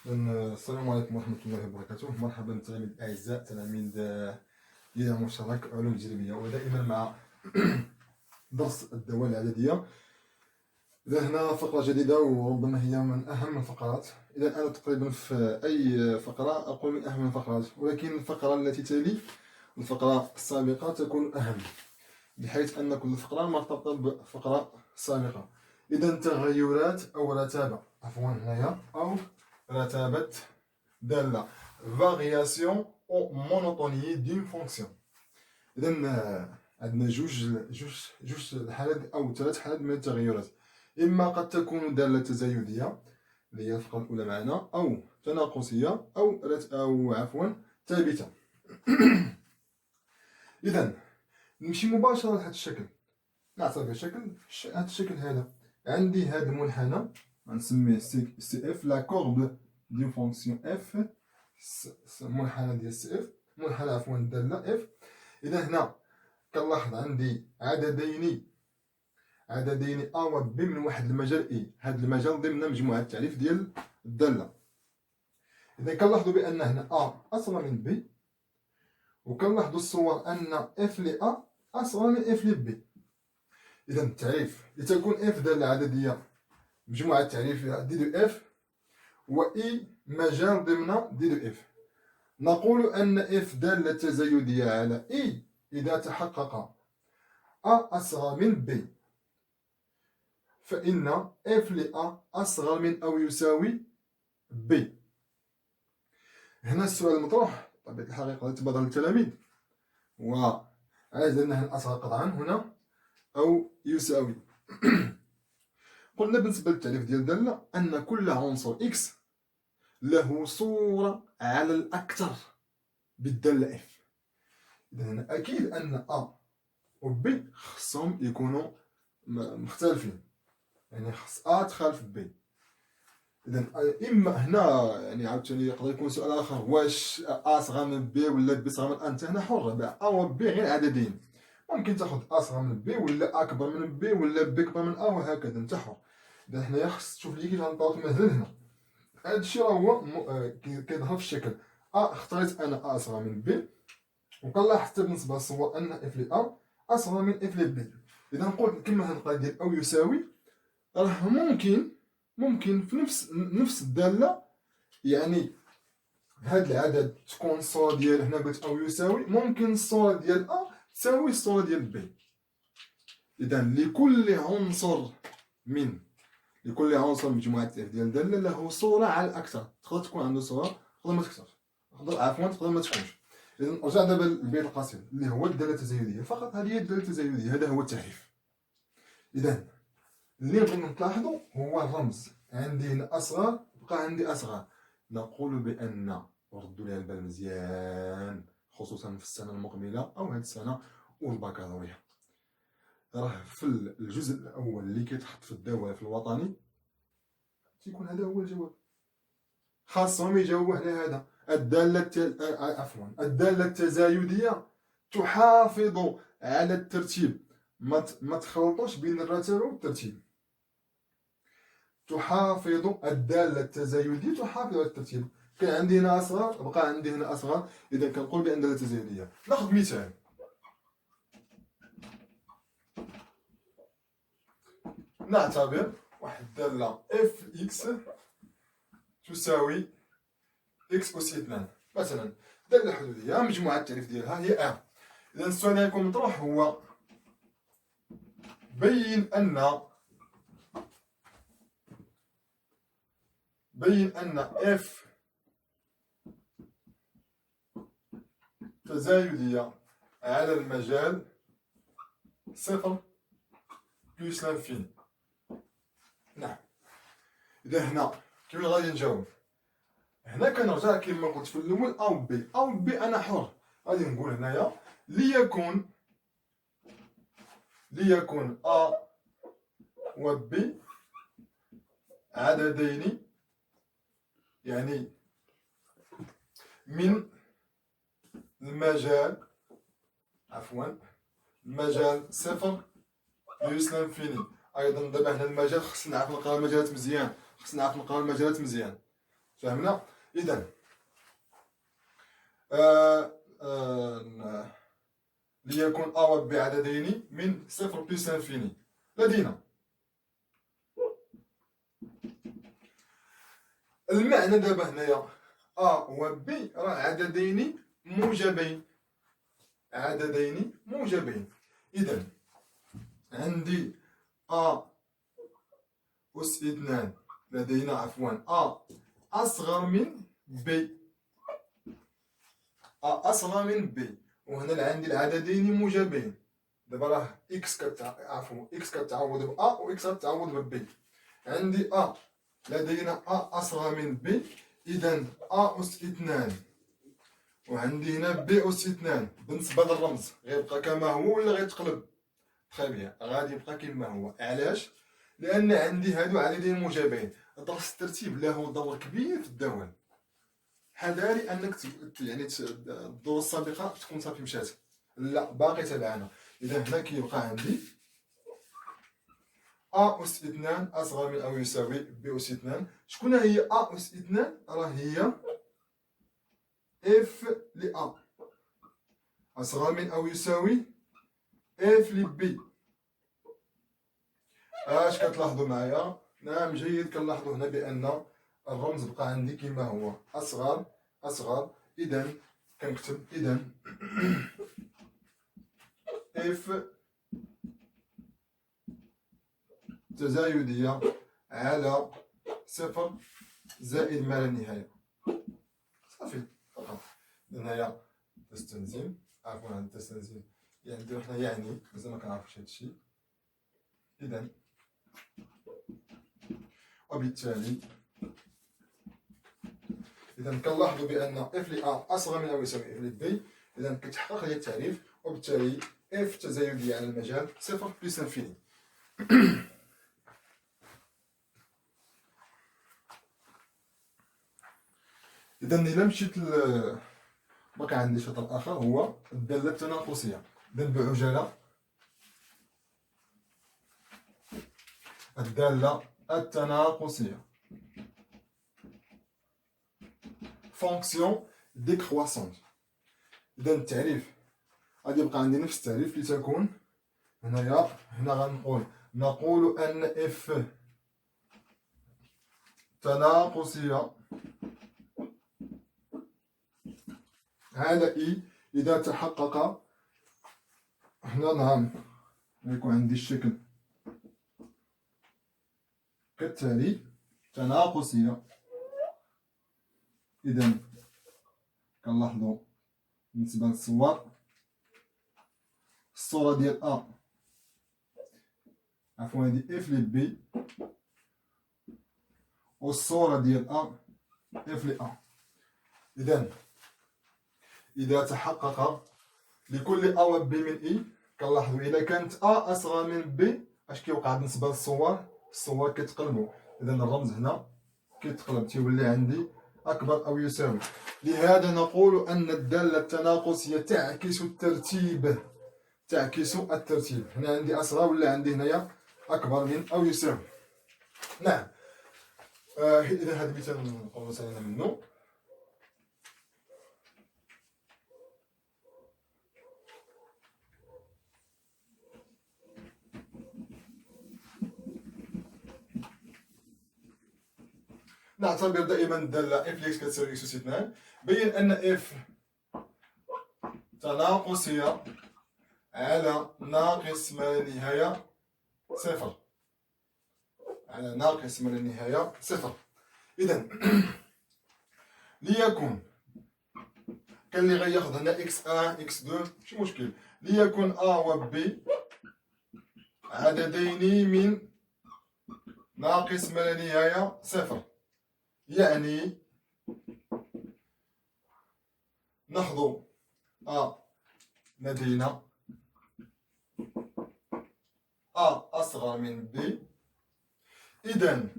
السلام عليكم ورحمة الله وبركاته. مرحبا التلاميذ الأعزاء، تلاميذ ديال مشترك علوم تجريبية، ودائما مع درس الدوال العددية. إذا هنا فقرة جديدة وربما هي من أهم الفقرات. إذا أنا تقريبا في أي فقرة أقول من أهم الفقرات، ولكن الفقرة التي تلي الفقرة السابقة تكون أهم، بحيث أن كل فقرة مرتبطة بفقرة سابقة. إذا تغيرات أو رتابة، عفوا هنايا، أو رتابة دالة variation أو monotonie d'une fonction. إذا عندنا جوج الحالات أو ثلاث حالات من التغيرات. إما قد تكون دالة تزايدية اللي هي الفقرة الأولى معنا، أو تناقصية، أو عفوا ثابتة. إذا نمشي مباشرة لهذا الشكل، نعتبر شكل هذا الشكل هذا. عندي هذا المنحنى غنسميه سي اف، لا كورب ديال فونكسيون اف، المنحنى ديال سي اف، منحنى عفوا الدالة اف. إذا هنا كنلاحظ عندي عددين ا و ب من واحد المجال اي، هذا المجال ضمن مجموعة التعريف ديال الدالة. إذا كنلاحظوا بأن هنا ا أصغر من ب، وكنلاحظوا الصور أن اف ل ا أصغر من اف ل ب. إذا التعريف لتكون اف دالة عددية مجموعة التعريف دي دو اف، و اي مجال ضمن دي دو اف. نقول أن اف دالة تزايدية على اي إذا تحقق ا أصغر من ب، فإن اف ل ا أصغر من أو يساوي ب. هنا السؤال المطروح بطبيعة الحقيقة لتبادر التلاميذ، وعايز أنها الأصغر قطعا هنا أو يساوي. قلنا بالنسبة للتعريف ديال الدالة أن كل عنصر إكس له صورة على الأكثر بالدالة اف. إذا هنا أكيد أن أ و ب خصهم يكونوا مختلفين، يعني خص أ تخالف ب. إذا إما هنا يعني عاوتاني يقدر يكون سؤال آخر، واش أ صغر من ب ولا ب صغر من أ؟ أنت هنا حر، أ و ب غير عددين، ممكن تاخذ أ صغر من ب ولا أكبر من ب ولا ب أكبر من أ، وهكذا أنت حر. إذا حنايا خص تشوف لي كيفاش غنطبق مثلا هنا. هادشي راه هو كيظهر في الشكل أ. اختاريت أنا أ أصغر من ب، وكنلاحظ حتى بالنسبة للصور أن اف ل أ أصغر من اف ل ب. إذا نقول كما هاد القضية ديال أو يساوي، راه ممكن في نفس الدالة، يعني هاد العدد تكون الصورة ديال هنا قلت أو يساوي، ممكن الصورة ديال أ تساوي الصورة ديال ب. إذا لكل عنصر من مجموعة اف ديال الدالة له صورة على الأكثر. تقدر تكون عنده صورة، تقدر ما تكثرش، تقدر ما تكونش. إذا رجع دابا للبيت القصير اللي هو الدالة التزايدية فقط. هذه هي الدالة التزايدية، هذا هو التعريف. إذا اللي بغينا نلاحظو هو الرمز. عندي هنا أصغر، بقى عندي أصغر. نقول بأن، وردوا لي البال مزيان خصوصا في السنة المقبلة أو هاد السنة والبكالوريا، راه في الجزء الأول اللي كيتحط في الدوال في الوطني تيكون هذا هو الجواب. خاصهم يجاوبوا على هذا. الدالة التزايدية تحافظ على الترتيب، ما تخلطوش بين الرتابة والترتيب. الدالة التزايدية تحافظ على الترتيب. كان عندي هنا أصغر، بقى عندي هنا أصغر، إذا كنقول بأن الدالة تزايدية. ناخذ مثال. نعتبر واحد الدالة اف اكس تساوي اكس أس 2 مثلا، دالة حدودية، مجموعة التعريف ديالها هي ا. إذا السؤال اللي غيكون مطروح هو بين أن اف تزايدية على المجال صفر بلس لانفيني. نعم. إذا هنا كيفاش غادي نجاوب؟ هنا كنرجع كما قلت في الأول أو بي أنا حر. غادي نقول هنايا ليكون أ و بي عددين، يعني من المجال صفر بلس لانفيني. أيضا دابا هنا المجال خصنا نعرف نقرا المجالات مزيان، فهمنا؟ إذا ليكن أ و ب عددين من صفر بلس انفيني. لدينا المعنى دابا هنايا أ و ب راه عددين موجبين، عددين موجبين. إذا عندي أ أس 2 لدينا عفوا أ أصغر من ب، أ أصغر من ب، وهنا عندي العددين موجبين. دابا راه إكس إكس كتعوض ب أ و إكس كتعوض ب ب. عندي أ لدينا أ أصغر من ب، إذا أ أس 2 وعندي هنا ب أس 2. بالنسبة للرمز غيبقى كما هو ولا غيتقلب؟ تخي بيان، غادي يبقى كما هو. علاش؟ لأن عندي هادو عددين موجبين. درس الترتيب له دور كبير في الدوام. حذاري أنك يعني الدور السابقة تكون صافي مشات، لا باقي تبعنا. إذا هنا كيبقى عندي أ أس 2 أصغر من أو يساوي ب أس 2. شكون هي أ أس 2؟ راه هي اف ل أ أصغر من أو يساوي اف ل بي. اش كتلاحظوا معايا؟ نعم جيد، كنلاحظوا هنا بأن الرمز بقى عندي كما هو، أصغر أصغر. إذا كنكتب إذا اف تزايدية على صفر زائد ما لا نهاية. صافي فقط. هنايا تستلزم، عفوا هاد التستلزم يعني حنا يعني مازال ما كنعرفوش هادشي. إذا وبالتالي كنلاحظوا بأن اف ل أ أصغر من أو يساوي اف ل بي. إذا كتحقق لي التعريف، وبالتالي اف تزايدية على المجال صفر بلس انفيني. إذا إلا مشيت بقى عندي شطر آخر هو الدالة التناقصية. إذا بعجالة الدالة التناقصية فونكسيون ديكرواسونت. إذا التعريف غادي يبقى عندي نفس التعريف لتكون هنايا. هنا نقول أن اف تناقصية على إي إذا تحقق. هنا نعم يكون عندي الشكل كالتالي: تناقصية. إذا كنلاحظوا بالنسبة للصور، الصورة ديال أ عفوا هادي اف ل بي، والصورة ديال أ اف ل أ. إذا تحقق لكل أ و بي من إي، كنلاحظوا إذا كانت أ أصغر من بي اش كيوقع بالنسبة للصور؟ الصور كيتقلبوا. إذا الرمز هنا كيتقلب، تيولي عندي أكبر أو يساوي. لهذا نقول أن الدالة التناقصية تعكس الترتيب، تعكس الترتيب. هنا عندي أصغر ولا عندي هنايا أكبر من أو يساوي. نعم. إذا هذا مثال نقولو سالينا منه. نعتبر دائما الدالة اف ليكس كتساوي اكس أس 2. بين أن اف تناقصية على ناقص ما لا نهاية صفر، على ناقص ما لا نهاية صفر. إذا ليكن كان اللي غياخد هنا اكس 1 اكس 2 ماشي مشكل. ليكن أ و بي عددين من ناقص ما لا نهاية صفر، يعني ناخذ أ لدينا أ أصغر من بي. إذا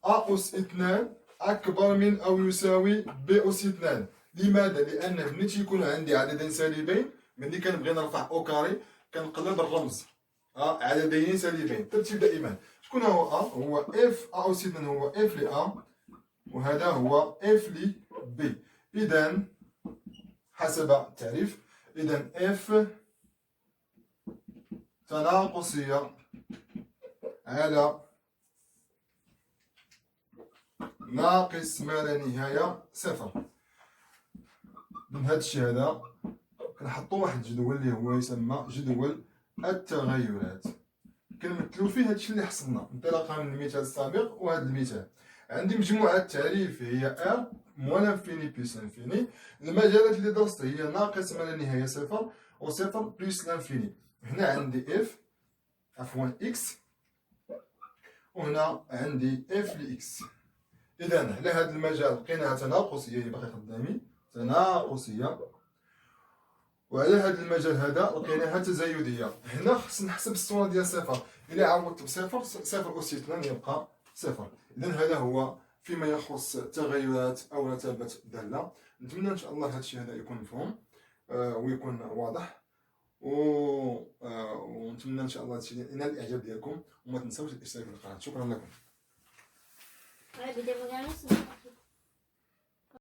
أ أس 2 أكبر من أو يساوي ب أس 2. لماذا؟ لأن ملي تيكون عندي عددين سالبين، ملي كنبغي نرفع أو كاري كنقلب الرمز عددين سالبين. ترتيب دائما. شكون هو أ؟ هو اف أ أوسي إذن هو اف ل أ، وهذا هو اف ل بي. إذا حسب التعريف، إذا اف تناقصية على ناقص ما لا نهاية صفر. من هذا الشيء هذا كنحطو واحد الجدول اللي هو يسمى جدول التغيرات، كنمثلو فيه هادشي اللي حصلنا انطلاقا من المثال السابق وهذا المثال. عندي مجموعة تعريف هي ار موان انفيني بلس انفيني. المجالات اللي درست هي ناقص ما لا نهاية صفر وصفر بلس لانفيني. هنا عندي اف عفوا اكس، وهنا عندي اف لاكس. اذا على هذا المجال لقيناها تناقصية، هي باقي قدامي تناقصية، وعلى هذا المجال هذا لقيناها تزايدية. هنا خصنا نحسب الصورة ديال صفر، إلا عوضت بصفر صفر أس 2 يبقى صفر. إذا هذا هو فيما يخص تغيرات أو رتبة دالة. نتمنى إن شاء الله هذا الشيء هذا يكون مفهوم ويكون واضح، ونتمنى إن شاء الله هذا الشيء ينال الإعجاب ديالكم، وما تنساوش الاشتراك في القناة. شكرا لكم.